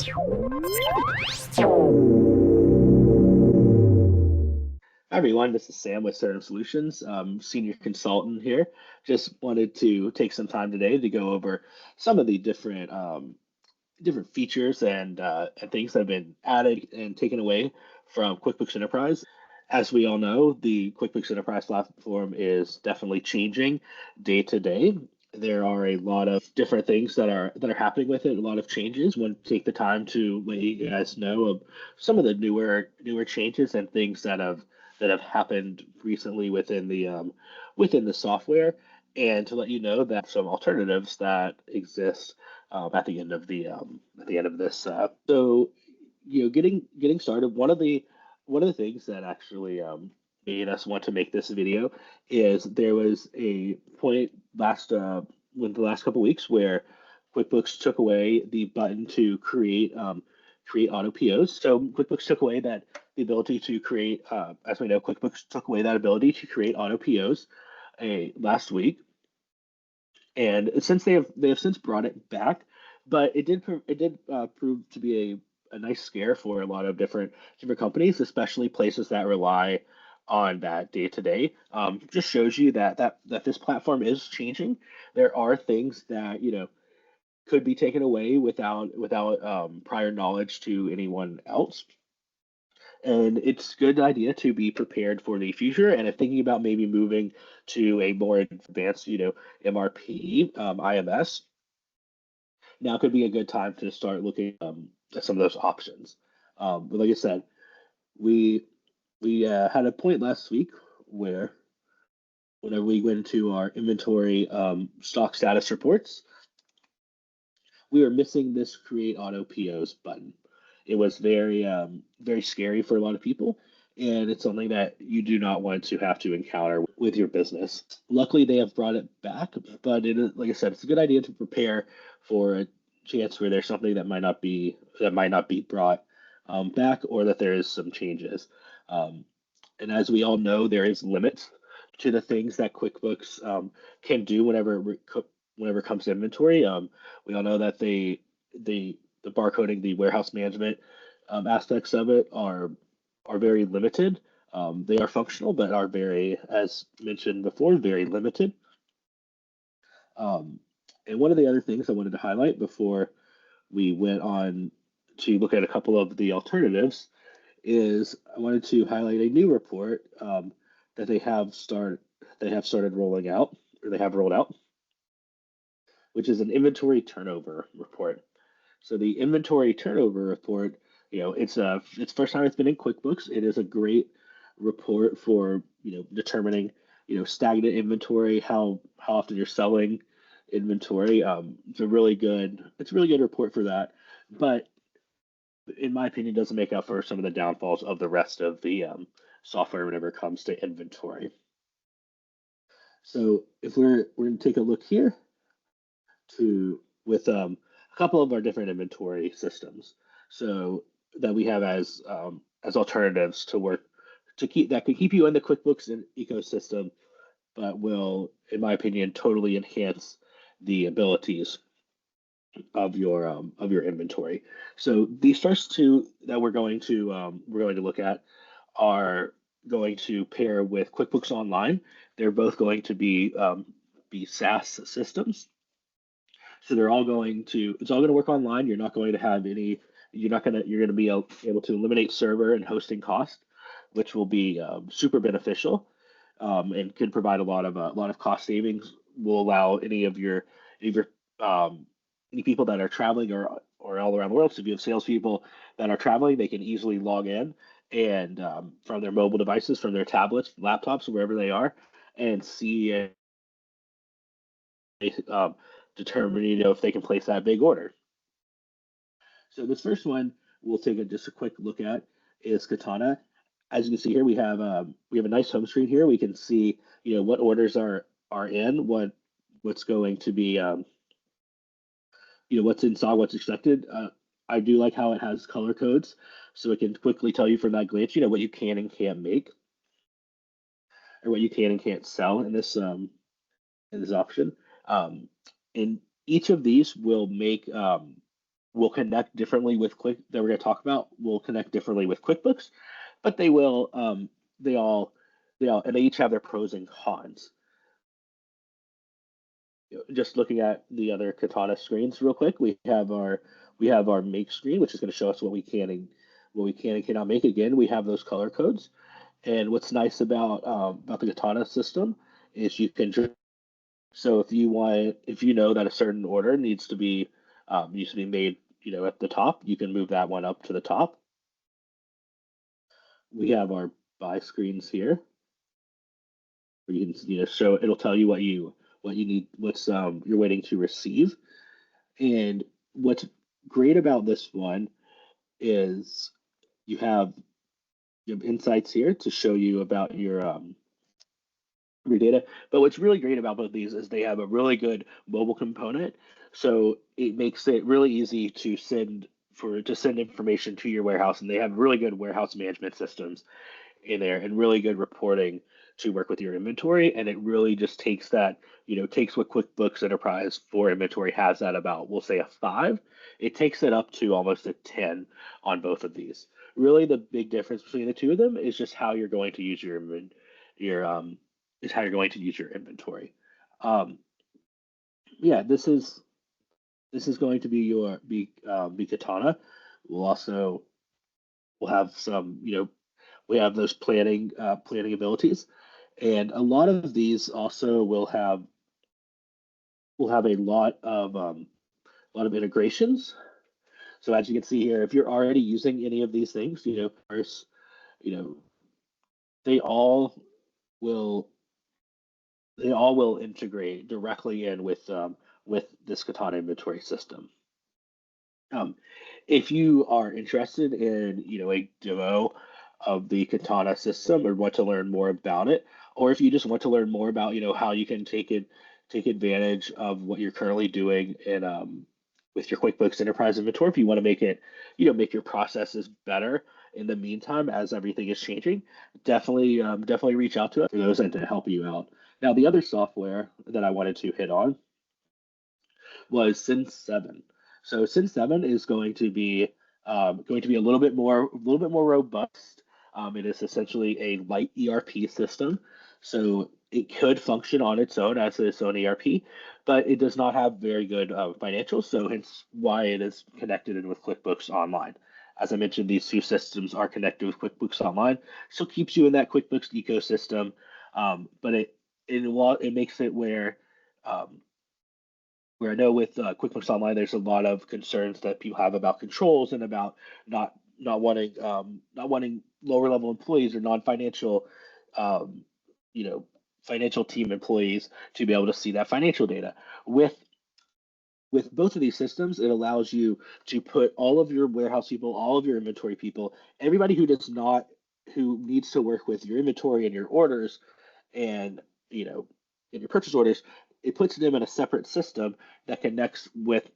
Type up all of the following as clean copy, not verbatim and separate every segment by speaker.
Speaker 1: Hi everyone, this is Sam with Certum Solutions, senior consultant here. Just wanted to take some time today to go over some of the different features and things that have been added and taken away from QuickBooks Enterprise. As we all know, the QuickBooks Enterprise platform is definitely changing day to day. There are a lot of different things that are happening with it, a lot of changes. Want to take the time to let you guys know of some of the newer changes and things that have happened recently within the software, and to let you know that some alternatives that exist at the end of this. Getting started. One of the things that actually made us want to make this video is there was a point with the last couple weeks where QuickBooks took away the button to create auto POs. So QuickBooks took away the ability to create, as we know, QuickBooks took away that ability to create auto POs last week, and since they have since brought it back, but it did prove to be a nice scare for a lot of different companies, especially places that rely on that day to day. Just shows you that this platform is changing. There are things that could be taken away without prior knowledge to anyone else. And it's a good idea to be prepared for the future. And if thinking about maybe moving to a more advanced, MRP, IMS, now could be a good time to start looking at some of those options. But like I said, we had a point last week where whenever we went into our inventory stock status reports, we were missing this create auto POs button. It was very scary for a lot of people, and it's something that you do not want to have to encounter with your business. Luckily, they have brought it back, but it is, like I said, it's a good idea to prepare for a chance where there's something that might not be brought back, or that there is some changes. And as we all know, there is limits to the things that QuickBooks can do whenever it comes to inventory. We all know that the barcoding, the warehouse management aspects of it are very limited. They are functional, but are very, as mentioned before, very limited. And one of the other things I wanted to highlight before we went on to look at a couple of the alternatives is I wanted to highlight a new report that they have started rolling out, or they have rolled out, which is an inventory turnover report. So the inventory turnover report, it's first time it's been in QuickBooks. It is a great report for determining stagnant inventory, how often you're selling inventory. It's a really good report for that. But in my opinion, doesn't make up for some of the downfalls of the rest of the software whenever it comes to inventory. So if we're going to take a look here with a couple of our different inventory systems, so that we have as alternatives to work that could keep you in the QuickBooks ecosystem, but will, in my opinion, totally enhance the abilities of your inventory. So these first two that we're going to look at are going to pair with QuickBooks Online. They're both going to be SaaS systems. So it's all going to work online. You're not going to have any. You're going to be able to eliminate server and hosting costs, which will be super beneficial, and could provide a lot of cost savings. Will allow any people that are traveling or all around the world. So if you have salespeople that are traveling, they can easily log in and from their mobile devices, from their tablets, laptops, wherever they are, and see um, determine if they can place that big order. So this first one we'll take just a quick look at is Katana. As you can see here, we have a nice home screen here. We can see what orders are in, what's going to be what's in stock, what's expected. I do like how it has color codes, so it can quickly tell you from that glance, what you can and can't make, or what you can and can't sell in this option. And each of these will make will connect differently with that we're going to talk about will connect differently with QuickBooks, but they will they all and they each have their pros and cons. Just looking at the other Katana screens real quick, we have our make screen, which is going to show us what we can and cannot make. Again, we have those color codes. And what's nice about the Katana system is you can so if you know that a certain order needs to be made, at the top, you can move that one up to the top. We have our buy screens here, where you can show it'll tell you what you need, what's you're waiting to receive. And what's great about this one is you have insights here to show you about your data. But what's really great about both these is they have a really good mobile component. So it makes it really easy to send information to your warehouse, and they have really good warehouse management systems in there and really good reporting to work with your inventory. And it really just takes takes what QuickBooks Enterprise for inventory has at about, we'll say, a 5. It takes it up to almost a 10 on both of these. Really, the big difference between the two of them is just how you're going to use your how you're going to use your inventory. Yeah, this is going to be Katana. We'll have we have those planning abilities, and a lot of these also will have a lot of integrations. So as you can see here, if you're already using any of these things, first, they all will integrate directly in with this Katana inventory system. If you are interested in a demo of the Katana system or want to learn more about it, or if you just want to learn more about how you can take advantage of what you're currently doing in with your QuickBooks Enterprise inventory, if you want to make it make your processes better in the meantime as everything is changing, definitely reach out to us for those and to help you out. Now, the other software that I wanted to hit on was Sin 7. So Sin 7 is going to be a little bit more robust. It is essentially a light ERP system, so it could function on its own as its own ERP, but it does not have very good financials. So hence why it is connected in with QuickBooks Online. As I mentioned, these two systems are connected with QuickBooks Online, so it keeps you in that QuickBooks ecosystem. But it makes it where I know with QuickBooks Online, there's a lot of concerns that people have about controls and about not wanting lower level employees or non-financial, um, financial team employees to be able to see that financial data. With both of these systems, it allows you to put all of your warehouse people, all of your inventory people, everybody who needs to work with your inventory and your orders, and in your purchase orders, it puts them in a separate system that connects with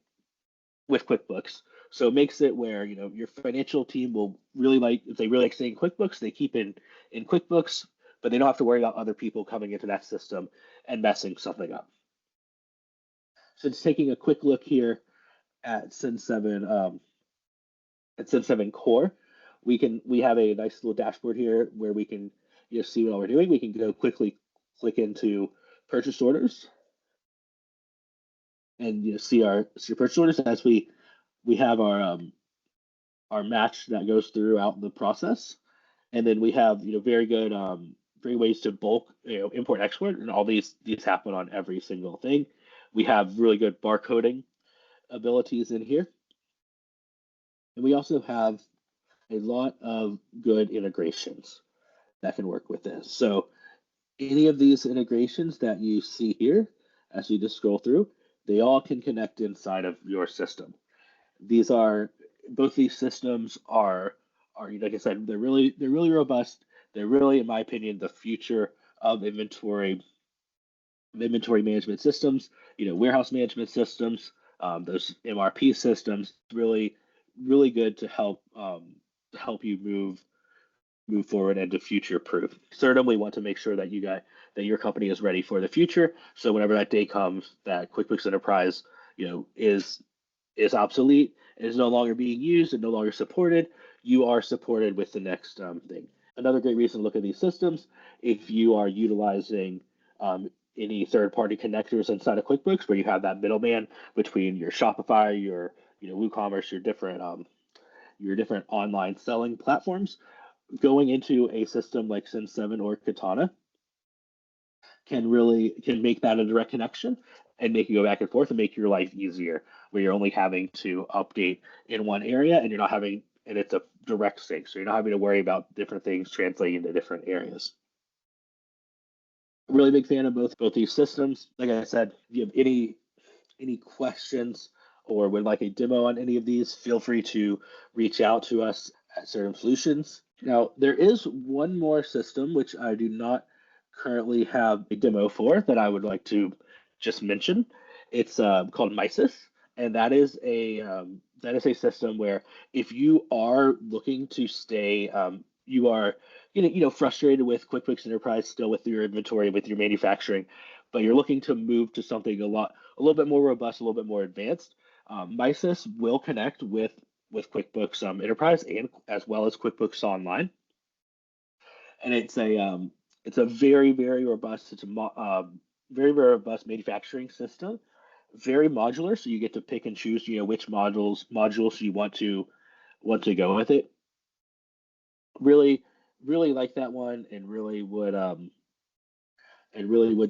Speaker 1: QuickBooks. So it makes it where your financial team will really if they really like staying in QuickBooks, they keep in QuickBooks, but they don't have to worry about other people coming into that system and messing something up. So just taking a quick look here at Sin 7 Core, we have a nice little dashboard here where we can see what all we're doing. We can go quickly click into purchase orders and see our purchase orders as we have our match that goes throughout the process, and then we have very good very ways to bulk import export, and all these happen on every single thing. We have really good barcoding abilities in here, and we also have a lot of good integrations that can work with this. So any of these integrations that you see here, as you just scroll through, they all can connect inside of your system. Both these systems are like I said, they're really robust. They're really, in my opinion, the future of inventory management systems. Warehouse management systems, those MRP systems, really good to help you move forward and to future proof. Certainly want to make sure that your company is ready for the future. So whenever that day comes that QuickBooks Enterprise, is obsolete, is no longer being used and no longer supported, you are supported with the next thing. Another great reason to look at these systems, if you are utilizing any third-party connectors inside of QuickBooks where you have that middleman between your Shopify, your WooCommerce, your different online selling platforms, going into a system like Sin7 or Katana can make that a direct connection and make you go back and forth and make your life easier, where you're only having to update in one area and you're not having and it's a direct sync, so you're not having to worry about different things translating to different areas. Really big fan of both these systems. Like I said, if you have any questions or would like a demo on any of these, feel free to reach out to us at Certum Solutions. Now, there is one more system which I do not currently have a demo for that I would like to just mention. It's called MiSys, and that is a system where if you are looking to stay, you are frustrated with QuickBooks Enterprise still with your inventory, with your manufacturing, but you're looking to move to something a little bit more robust, a little bit more advanced. MiSys will connect with QuickBooks Enterprise and as well as QuickBooks Online, and it's a very robust. It's a very robust manufacturing system, very modular. So you get to pick and choose, which modules you want to go with it. Really like that one, and really would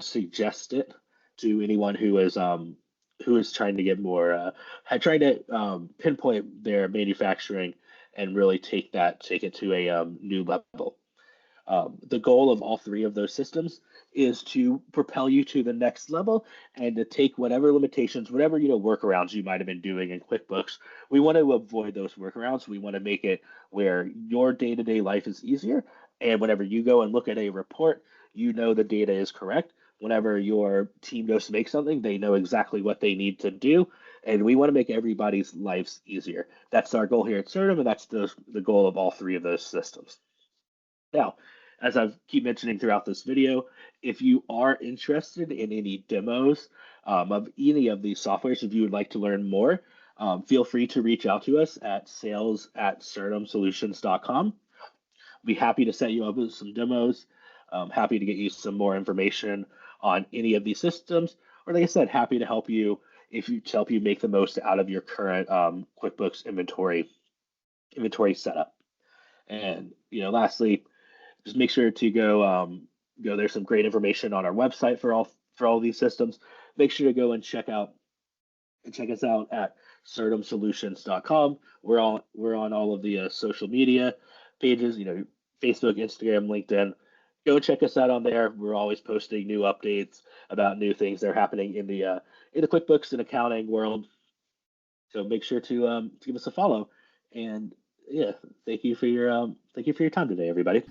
Speaker 1: suggest it to anyone who is trying to get more, trying to pinpoint their manufacturing and really take it to a new level. The goal of all three of those systems is to propel you to the next level and to take whatever limitations, whatever workarounds you might have been doing in QuickBooks. We want to avoid those workarounds. We want to make it where your day-to-day life is easier. And whenever you go and look at a report, the data is correct. Whenever your team goes to make something, they know exactly what they need to do. And we want to make everybody's lives easier. That's our goal here at Certum, and that's the goal of all three of those systems. Now, as I keep mentioning throughout this video, if you are interested in any demos of any of these softwares, if you would like to learn more, feel free to reach out to us at sales@certumsolutions.com. Be happy to set you up with some demos. Happy to get you some more information on any of these systems, or like I said, happy to help you make the most out of your current QuickBooks inventory setup. And lastly, just make sure to go. There's some great information on our website for all these systems. Make sure to go and check us out at certumsolutions.com. We're on all of the social media pages, Facebook, Instagram, LinkedIn. Go check us out on there. We're always posting new updates about new things that are happening in the QuickBooks and accounting world. So make sure to give us a follow. And yeah, thank you for your time today, everybody.